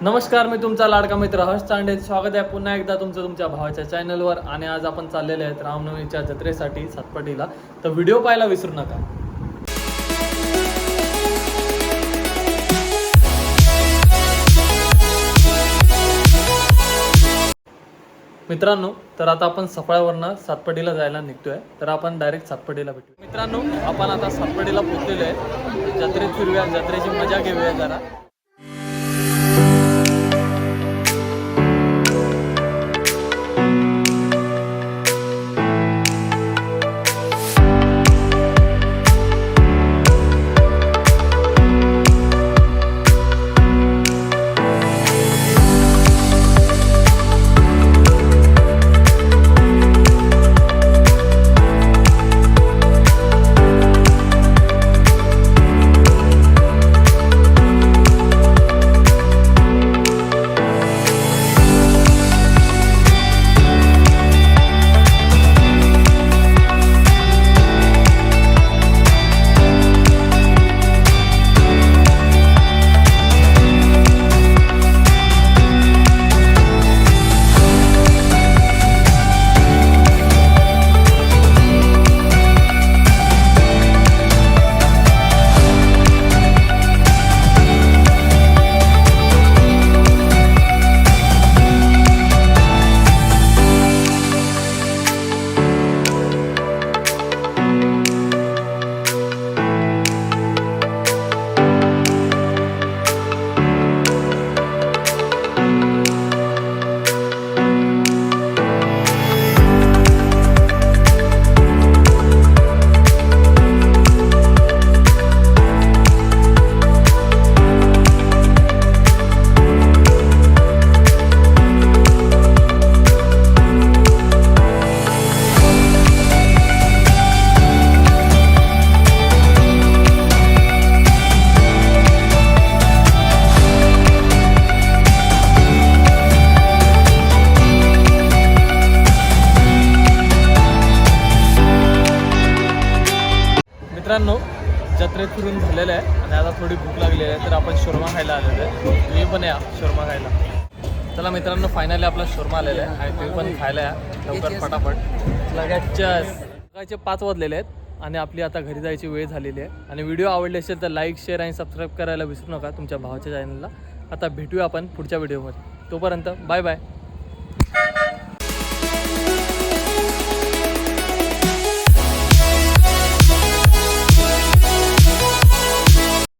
नमस्कार, मी तुमचा लाडका मित्र हर्ष चांडे. स्वागत आहे पुन्हा एकदा तुमच्या भावाच्या चॅनलवर. आणि आज आपण चाललेले आहेत रामनवमीच्या जत्रेसाठी सातपाटीला. तर व्हिडिओ पाहायला विसरू नका. मित्रांनो, तर आता आपण सफाळ्यावरनं सातपाटीला जायला निघतोय. तर आपण डायरेक्ट सातपाटीला भेटू. मित्रांनो, आपण आता सातपाटीला पोहोचलेलो आहे. जत्रेत फिरूया, जत्रेची मजा घेऊया जरा. मित्रांनो, जत्रेत फिरून झालेलं आहे आणि आता थोडी भूक लागलेली आहे. तर आपण शोरमा खायला आलेलो आहे. तुम्ही पण या शोरमा खायला. चला मित्रांनो, फायनली आपला शोरमा आलेला आहे आणि तुम्ही पण खायला या लवकर फटाफट. लगायचे 5 वाजलेले आहेत आणि आपली आता घरी जायची वेळ झालेली आहे. आणि व्हिडिओ आवडले असेल तर लाईक, शेअर आणि सबस्क्राईब करायला विसरू नका तुमच्या भावाच्या चॅनलला. आता भेटूया आपण पुढच्या व्हिडिओमध्ये. तोपर्यंत बाय बाय.